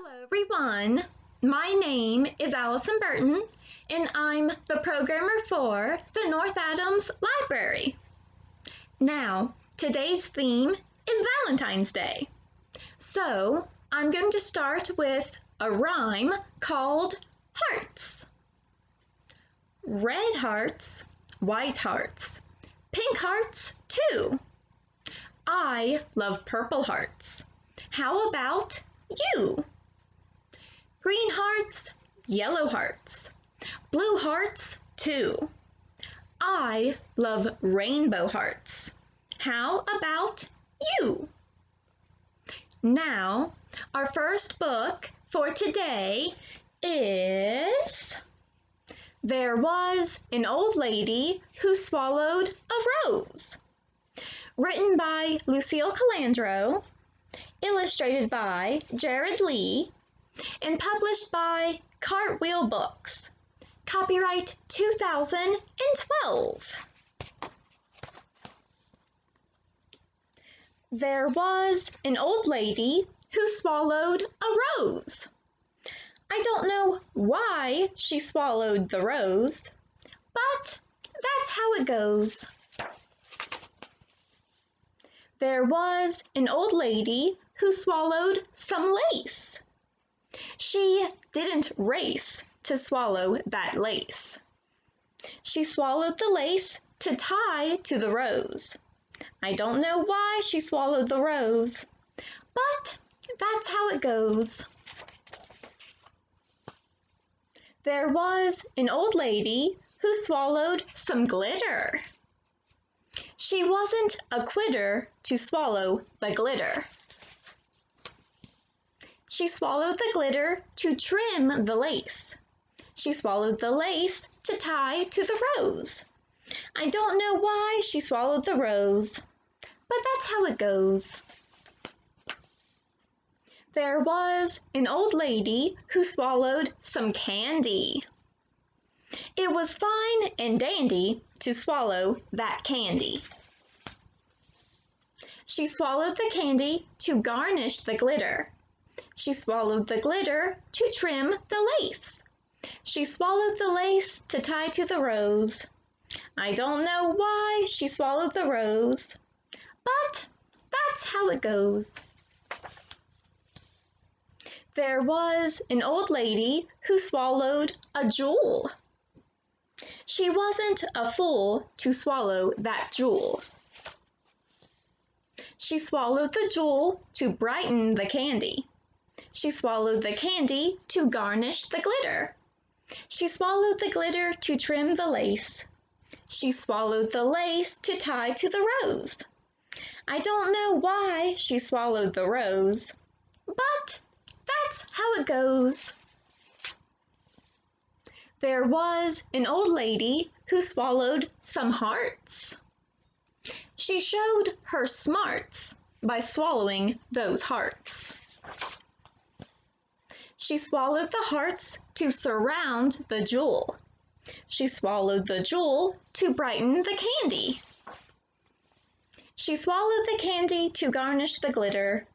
Hello everyone, my name is Allison Burton and I'm the programmer for the North Adams Library. Now, today's theme is Valentine's Day. So, I'm going to start with a rhyme called Hearts. Red hearts, white hearts, pink hearts too. I love purple hearts. How about you? Green hearts, yellow hearts, blue hearts too. I love rainbow hearts. How about you? Now, our first book for today is There Was an Old Lady Who Swallowed a Rose, written by Lucille Calandro, illustrated by Jared Lee, and published by Cartwheel Books. Copyright 2012. There was an old lady who swallowed a rose. I don't know why she swallowed the rose, but that's how it goes. There was an old lady who swallowed some lace. She didn't race to swallow that lace. She swallowed the lace to tie to the rose. I don't know why she swallowed the rose, but that's how it goes. There was an old lady who swallowed some glitter. She wasn't a quitter to swallow the glitter. She swallowed the glitter to trim the lace. She swallowed the lace to tie to the rose. I don't know why she swallowed the rose, but that's how it goes. There was an old lady who swallowed some candy. It was fine and dandy to swallow that candy. She swallowed the candy to garnish the glitter. She swallowed the glitter to trim the lace. She swallowed the lace to tie to the rose. I don't know why she swallowed the rose, but that's how it goes. There was an old lady who swallowed a jewel. She wasn't a fool to swallow that jewel. She swallowed the jewel to brighten the candy. She swallowed the candy to garnish the glitter. She swallowed the glitter to trim the lace. She swallowed the lace to tie to the rose. I don't know why she swallowed the rose, but that's how it goes. There was an old lady who swallowed some hearts. She showed her smarts by swallowing those hearts. She swallowed the hearts to surround the jewel. She swallowed the jewel to brighten the candy. She swallowed the candy to garnish the glitter.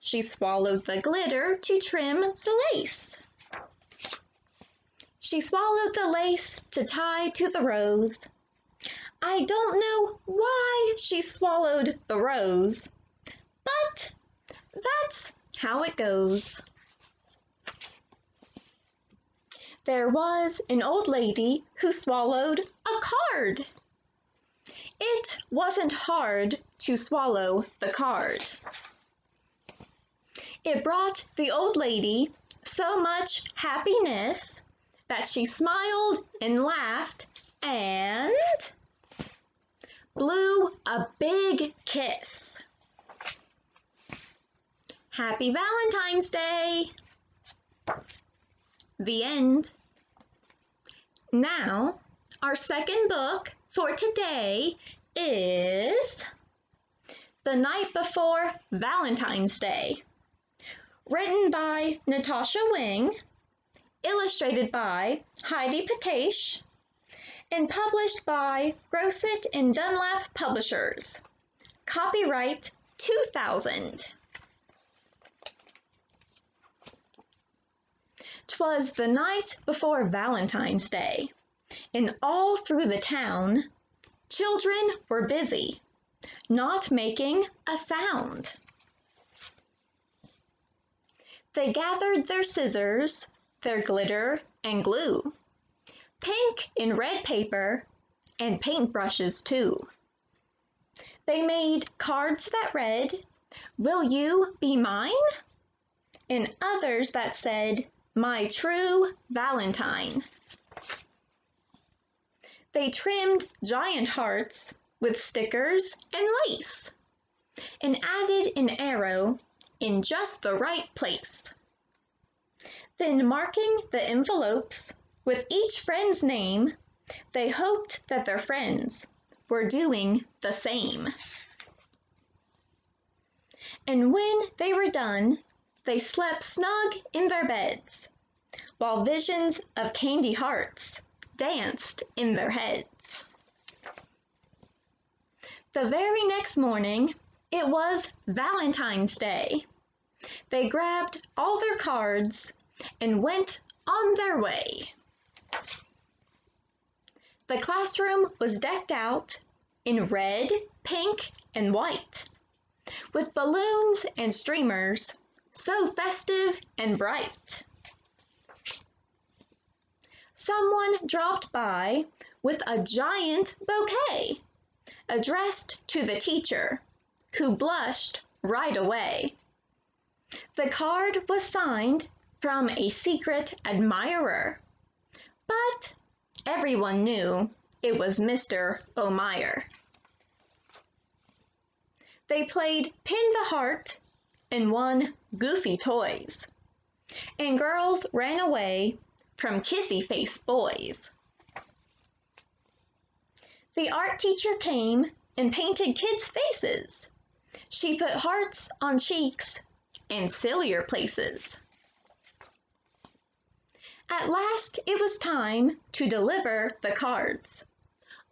She swallowed the glitter to trim the lace. She swallowed the lace to tie to the rose. I don't know why she swallowed the rose, but that's how it goes. There was an old lady who swallowed a card. It wasn't hard to swallow the card. It brought the old lady so much happiness that she smiled and laughed and blew a big kiss. Happy Valentine's Day! The end. Now, our second book for today is The Night Before Valentine's Day, written by Natasha Wing, illustrated by Heidi Patache, and published by Grosset and Dunlap Publishers. Copyright 2000. It was the night before Valentine's Day, and all through the town, children were busy, not making a sound. They gathered their scissors, their glitter and glue, pink and red paper, and paintbrushes too. They made cards that read, "Will you be mine?" and others that said, "My true Valentine." They trimmed giant hearts with stickers and lace, and added an arrow in just the right place. Then marking the envelopes with each friend's name, they hoped that their friends were doing the same. And when they were done, they slept snug in their beds, while visions of candy hearts danced in their heads. The very next morning, it was Valentine's Day. They grabbed all their cards and went on their way. The classroom was decked out in red, pink, and white, with balloons and streamers, so festive and bright. Someone dropped by with a giant bouquet, addressed to the teacher, who blushed right away. The card was signed from a secret admirer, but everyone knew it was Mr. O'Meyer. They played Pin the Heart and won Goofy toys, and girls ran away from kissy face boys. The art teacher came and painted kids' faces. She put hearts on cheeks and sillier places. At last it was time to deliver the cards.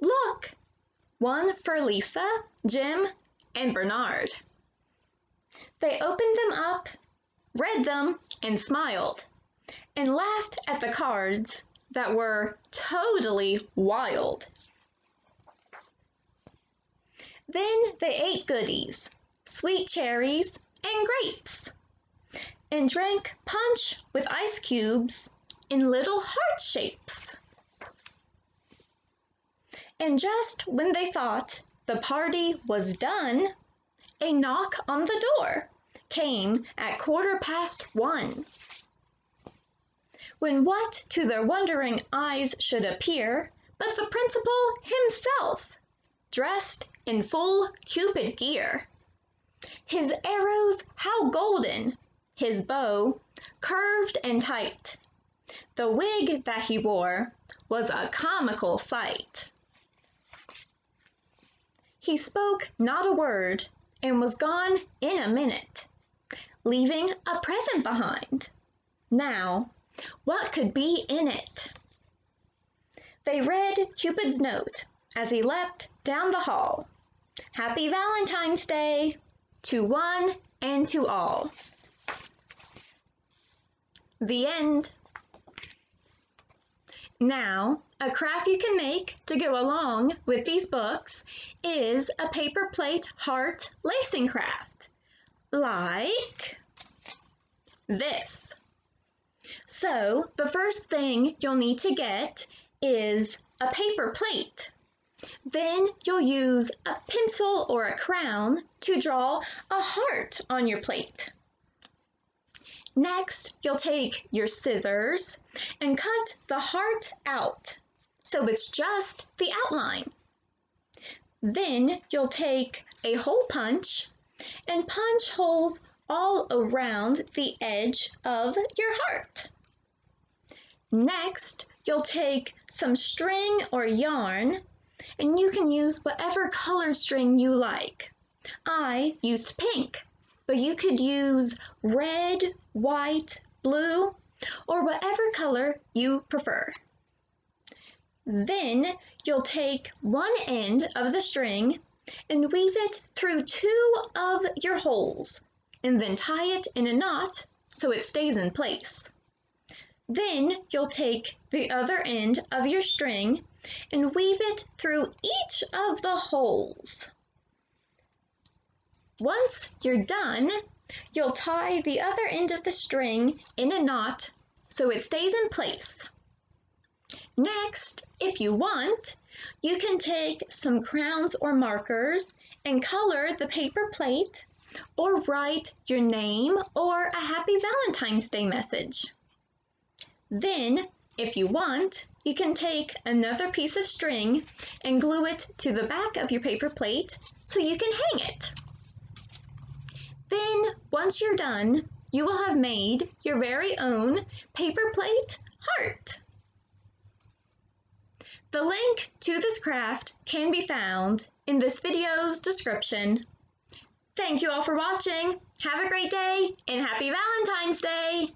Look! One for Lisa, Jim, and Bernard. They opened them up, read them, and smiled, and laughed at the cards that were totally wild. Then they ate goodies, sweet cherries, and grapes, and drank punch with ice cubes in little heart shapes. And just when they thought the party was done, a knock on the door came at 1:15, when what to their wondering eyes should appear but the principal himself, dressed in full Cupid gear. His arrows how golden, his bow curved and tight. The wig that he wore was a comical sight. He spoke not a word and was gone in a minute, leaving a present behind. Now, what could be in it? They read Cupid's note as he leapt down the hall. Happy Valentine's Day to one and to all. The end. Now, a craft you can make to go along with these books is a paper plate heart lacing craft, like this. So, the first thing you'll need to get is a paper plate. Then you'll use a pencil or a crayon to draw a heart on your plate. Next, you'll take your scissors and cut the heart out, so it's just the outline. Then you'll take a hole punch and punch holes all around the edge of your heart. Next, you'll take some string or yarn, and you can use whatever color string you like. I used pink, but you could use red, white, blue, or whatever color you prefer. Then you'll take one end of the string and weave it through 2 of your holes, and then tie it in a knot so it stays in place. Then you'll take the other end of your string and weave it through each of the holes. Once you're done, you'll tie the other end of the string in a knot so it stays in place. Next, if you want, you can take some crowns or markers and color the paper plate or write your name or a Happy Valentine's Day message. Then, if you want, you can take another piece of string and glue it to the back of your paper plate so you can hang it. Then, once you're done, you will have made your very own paper plate heart. The link to this craft can be found in this video's description. Thank you all for watching. Have a great day and Happy Valentine's Day!